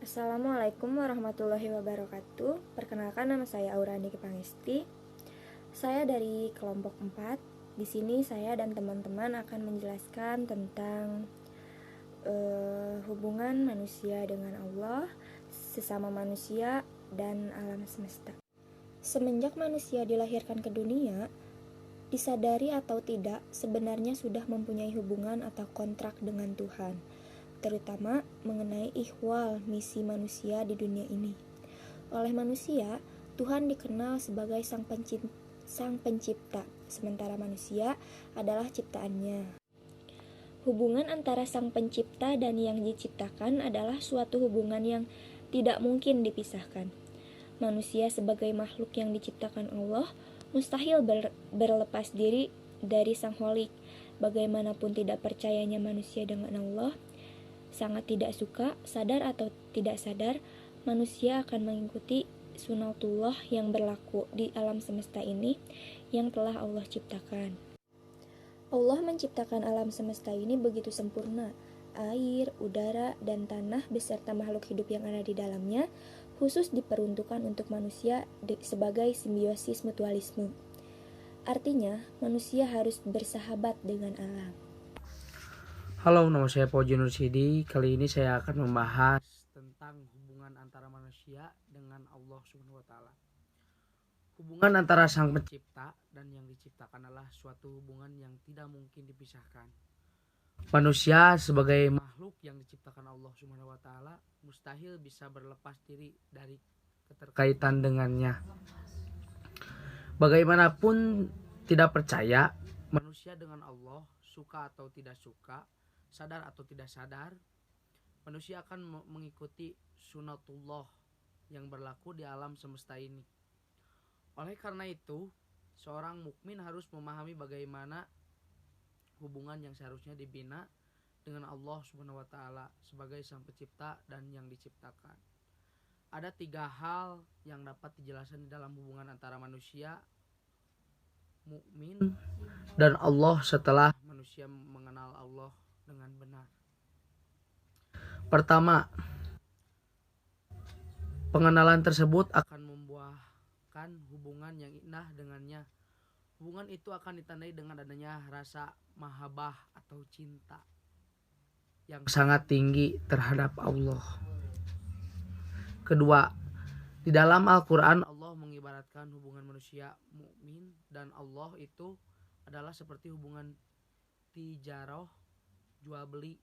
Assalamualaikum warahmatullahi wabarakatuh. Perkenalkan, nama saya Aurani Pangesti. Saya dari kelompok 4. Di sini saya dan teman-teman akan menjelaskan tentang hubungan manusia dengan Allah, sesama manusia, dan alam semesta. Semenjak manusia dilahirkan ke dunia, disadari atau tidak, sebenarnya sudah mempunyai hubungan atau kontrak dengan Tuhan, terutama mengenai ihwal misi manusia di dunia ini. Oleh manusia, Tuhan dikenal sebagai sang pencipta, sementara manusia adalah ciptaannya. Hubungan antara sang pencipta dan yang diciptakan adalah suatu hubungan yang tidak mungkin dipisahkan. Manusia sebagai makhluk yang diciptakan Allah mustahil berlepas diri dari sang Kholik. Bagaimanapun tidak percayanya manusia dengan Allah, sangat tidak suka, sadar atau tidak sadar, manusia akan mengikuti sunatullah yang berlaku di alam semesta ini yang telah Allah ciptakan. Allah menciptakan alam semesta ini begitu sempurna. Air, udara, dan tanah beserta makhluk hidup yang ada di dalamnya khusus diperuntukkan untuk manusia sebagai simbiosis mutualisme. Artinya, manusia harus bersahabat dengan alam. Halo, nama saya Fauzi Nursidi. Kali ini saya akan membahas tentang hubungan antara manusia dengan Allah Subhanahu wa taala. Hubungan antara sang pencipta dan yang diciptakan adalah suatu hubungan yang tidak mungkin dipisahkan. Manusia sebagai makhluk yang diciptakan Allah Subhanahu wa taala mustahil bisa berlepas diri dari keterkaitan dengannya. Bagaimanapun tidak percaya, manusia dengan Allah, suka atau tidak suka, sadar atau tidak sadar, manusia akan mengikuti sunatullah yang berlaku di alam semesta ini. Oleh karena itu, seorang mukmin harus memahami bagaimana hubungan yang seharusnya dibina dengan Allah Subhanahu wa taala sebagai sang pencipta dan yang diciptakan. Ada 3 hal yang dapat dijelaskan di dalam hubungan antara manusia, mukmin, dan Allah setelah manusia mengenal Allah dengan benar. Pertama, pengenalan tersebut akan membuahkan hubungan yang indah dengannya. Hubungan itu akan ditandai dengan adanya rasa mahabbah atau cinta yang sangat tinggi terhadap Allah. Kedua, di dalam Al-Quran Allah mengibaratkan hubungan manusia mukmin dan Allah itu adalah seperti hubungan tijarah, jual beli,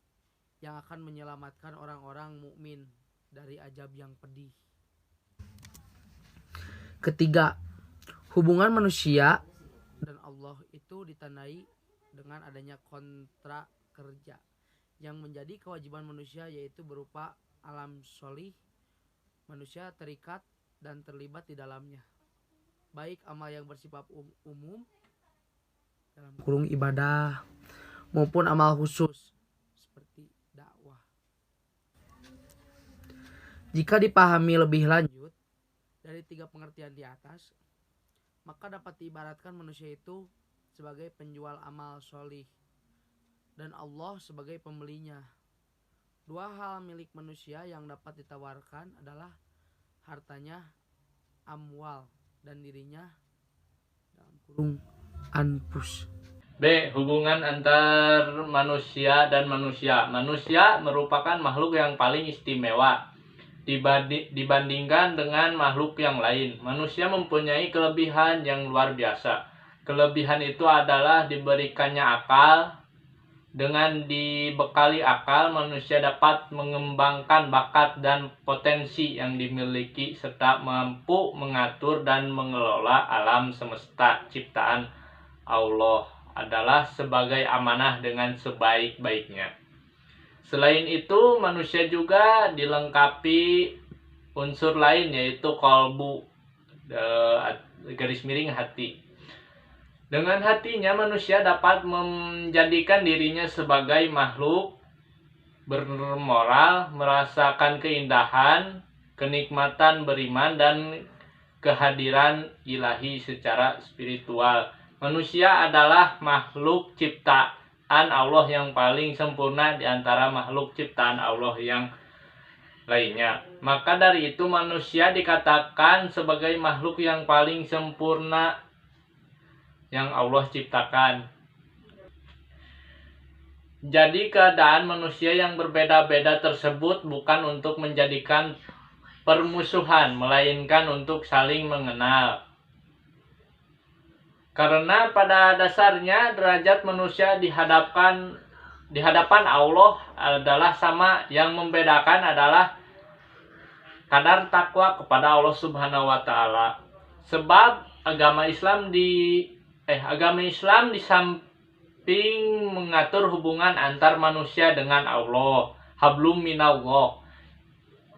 yang akan menyelamatkan orang-orang mukmin dari azab yang pedih. Ketiga, hubungan manusia dan Allah itu ditandai dengan adanya kontrak kerja yang menjadi kewajiban manusia, yaitu berupa alam sholih. Manusia terikat dan terlibat di dalamnya, baik amal yang bersifat umum dalam kurung ibadah maupun amal khusus seperti dakwah. Jika dipahami lebih lanjut dari 3 pengertian di atas, maka dapat diibaratkan manusia itu sebagai penjual amal sholih dan Allah sebagai pembelinya. 2 hal milik manusia yang dapat ditawarkan adalah hartanya, amwal, dan dirinya dalam kurung anfus. B. Hubungan antar manusia dan manusia. Manusia merupakan makhluk yang paling istimewa dibandingkan dengan makhluk yang lain. Manusia mempunyai kelebihan yang luar biasa. Kelebihan itu adalah diberikannya akal. Dengan dibekali akal, manusia dapat mengembangkan bakat dan potensi yang dimiliki serta mampu mengatur dan mengelola alam semesta ciptaan Allah adalah sebagai amanah dengan sebaik-baiknya. Selain itu, manusia juga dilengkapi unsur lain, yaitu qalbu, garis miring hati. Dengan hatinya, manusia dapat menjadikan dirinya sebagai makhluk bermoral, merasakan keindahan, kenikmatan beriman, dan kehadiran ilahi secara spiritual. Manusia adalah makhluk ciptaan Allah yang paling sempurna di antara makhluk ciptaan Allah yang lainnya. Maka dari itu manusia dikatakan sebagai makhluk yang paling sempurna yang Allah ciptakan. Jadi keadaan manusia yang berbeda-beda tersebut bukan untuk menjadikan permusuhan, melainkan untuk saling mengenal. Karena pada dasarnya derajat manusia di hadapan Allah adalah sama, yang membedakan adalah kadar takwa kepada Allah Subhanahu wa taala. Sebab agama Islam di samping mengatur hubungan antar manusia dengan Allah, hablum minallah,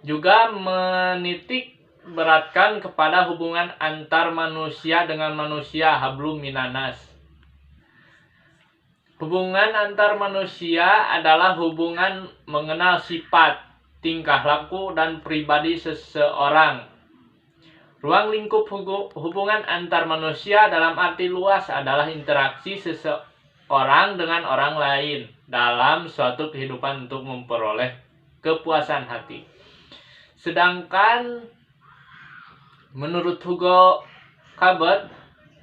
juga menitik beratkan kepada hubungan antar manusia dengan manusia, hablum minanas. Hubungan antar manusia adalah hubungan mengenal sifat, tingkah laku, dan pribadi seseorang. Ruang lingkup hubungan antar manusia dalam arti luas adalah interaksi seseorang dengan orang lain dalam suatu kehidupan untuk memperoleh kepuasan hati. Sedangkan menurut Hugo Cabot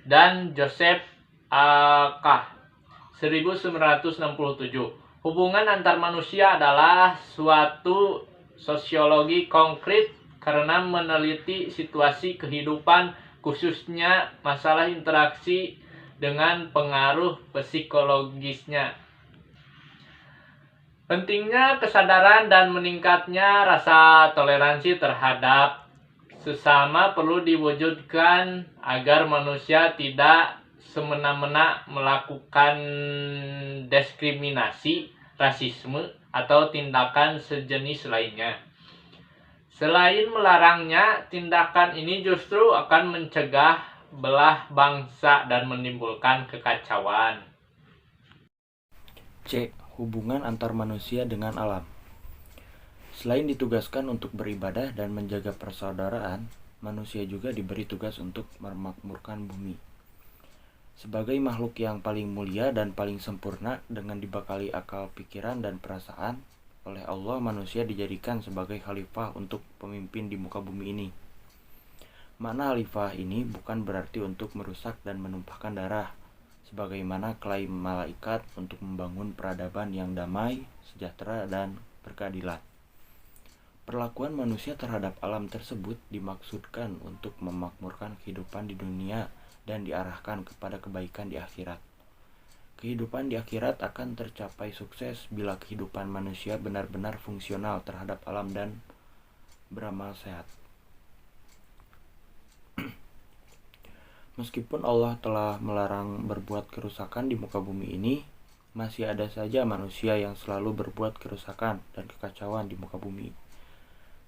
dan Joseph K. 1967, hubungan antar manusia adalah suatu sosiologi konkret karena meneliti situasi kehidupan, khususnya masalah interaksi dengan pengaruh psikologisnya. Pentingnya kesadaran dan meningkatnya rasa toleransi terhadap sesama perlu diwujudkan agar manusia tidak semena-mena melakukan diskriminasi, rasisme, atau tindakan sejenis lainnya. Selain melarangnya, tindakan ini justru akan mencegah belah bangsa dan menimbulkan kekacauan. C. Hubungan antar manusia dengan alam. Selain ditugaskan untuk beribadah dan menjaga persaudaraan, manusia juga diberi tugas untuk memakmurkan bumi. Sebagai makhluk yang paling mulia dan paling sempurna dengan dibekali akal, pikiran, dan perasaan, oleh Allah manusia dijadikan sebagai khalifah untuk pemimpin di muka bumi ini. Makna khalifah ini bukan berarti untuk merusak dan menumpahkan darah, sebagaimana klaim malaikat untuk membangun peradaban yang damai, sejahtera, dan berkeadilan. Perlakuan manusia terhadap alam tersebut dimaksudkan untuk memakmurkan kehidupan di dunia dan diarahkan kepada kebaikan di akhirat. Kehidupan di akhirat akan tercapai sukses bila kehidupan manusia benar-benar fungsional terhadap alam dan beramal sehat. Meskipun Allah telah melarang berbuat kerusakan di muka bumi ini, masih ada saja manusia yang selalu berbuat kerusakan dan kekacauan di muka bumi.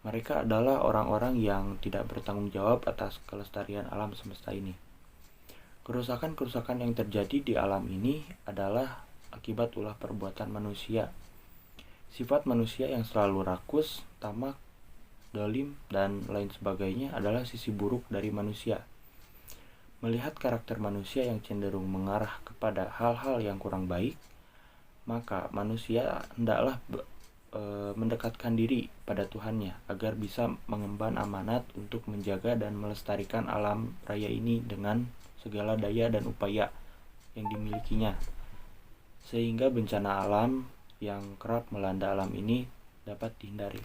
Mereka adalah orang-orang yang tidak bertanggung jawab atas kelestarian alam semesta ini. Kerusakan-kerusakan yang terjadi di alam ini adalah akibat ulah perbuatan manusia. Sifat manusia yang selalu rakus, tamak, dolim, dan lain sebagainya adalah sisi buruk dari manusia. Melihat karakter manusia yang cenderung mengarah kepada hal-hal yang kurang baik, maka manusia hendaklah mendekatkan diri pada Tuhannya agar bisa mengemban amanat untuk menjaga dan melestarikan alam raya ini dengan segala daya dan upaya yang dimilikinya, sehingga bencana alam yang kerap melanda alam ini dapat dihindari.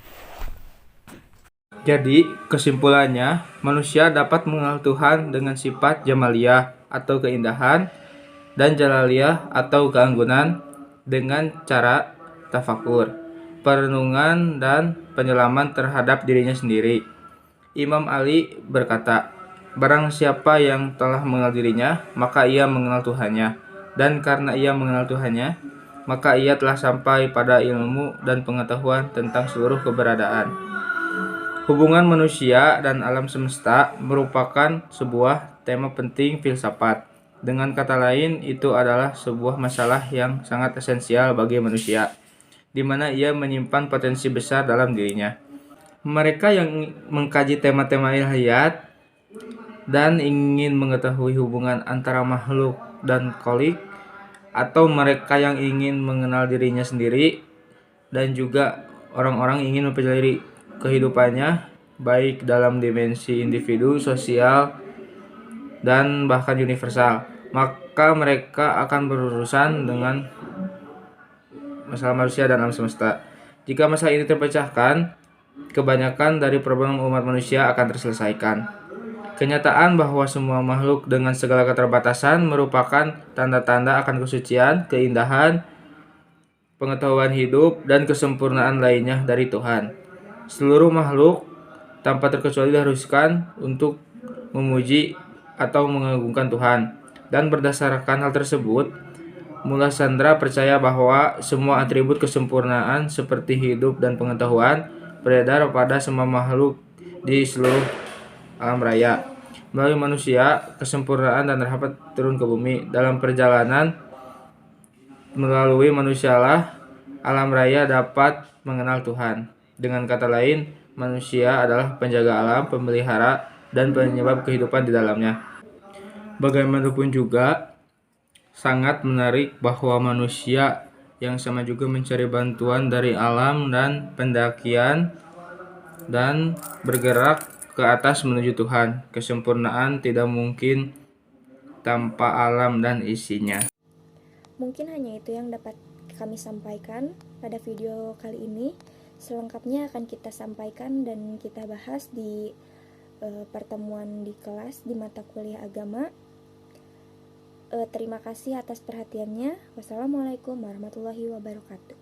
Jadi, kesimpulannya, manusia dapat mengenal Tuhan dengan sifat jamaliyah atau keindahan dan jalaliyah atau keanggunan dengan cara tafakur, perenungan, dan penyelaman terhadap dirinya sendiri. Imam Ali berkata, "Barang siapa yang telah mengenal dirinya, maka ia mengenal Tuhannya. Dan karena ia mengenal Tuhannya, maka ia telah sampai pada ilmu dan pengetahuan tentang seluruh keberadaan." Hubungan manusia dan alam semesta merupakan sebuah tema penting filsafat. Dengan kata lain, itu adalah sebuah masalah yang sangat esensial bagi manusia, di mana ia menyimpan potensi besar dalam dirinya. Mereka yang mengkaji tema-tema ilahiyat dan ingin mengetahui hubungan antara makhluk dan kholik, atau mereka yang ingin mengenal dirinya sendiri, dan juga orang-orang ingin mempelajari kehidupannya, baik dalam dimensi individu, sosial, dan bahkan universal. Maka mereka akan berurusan dengan masalah manusia dan alam semesta. Jika masalah ini terpecahkan, kebanyakan dari problem umat manusia akan terselesaikan. Kenyataan bahwa semua makhluk dengan segala keterbatasan merupakan tanda-tanda akan kesucian, keindahan, pengetahuan hidup, dan kesempurnaan lainnya dari Tuhan. Seluruh makhluk tanpa terkecuali diharuskan untuk memuji atau mengagungkan Tuhan. Dan berdasarkan hal tersebut, Mula Sandra percaya bahwa semua atribut kesempurnaan seperti hidup dan pengetahuan beredar pada semua makhluk di seluruh alam raya. Melalui manusia, kesempurnaan dan rahmat turun ke bumi. Dalam perjalanan melalui manusialah alam raya dapat mengenal Tuhan. Dengan kata lain, manusia adalah penjaga alam, pemelihara, dan penyebab kehidupan di dalamnya. Bagaimanapun juga, sangat menarik bahwa manusia yang sama juga mencari bantuan dari alam dan pendakian dan bergerak ke atas menuju Tuhan. Kesempurnaan tidak mungkin tanpa alam dan isinya. Mungkin hanya itu yang dapat kami sampaikan pada video kali ini. Selengkapnya akan kita sampaikan dan kita bahas di pertemuan di kelas di mata kuliah agama. Terima kasih atas perhatiannya. Wassalamualaikum warahmatullahi wabarakatuh.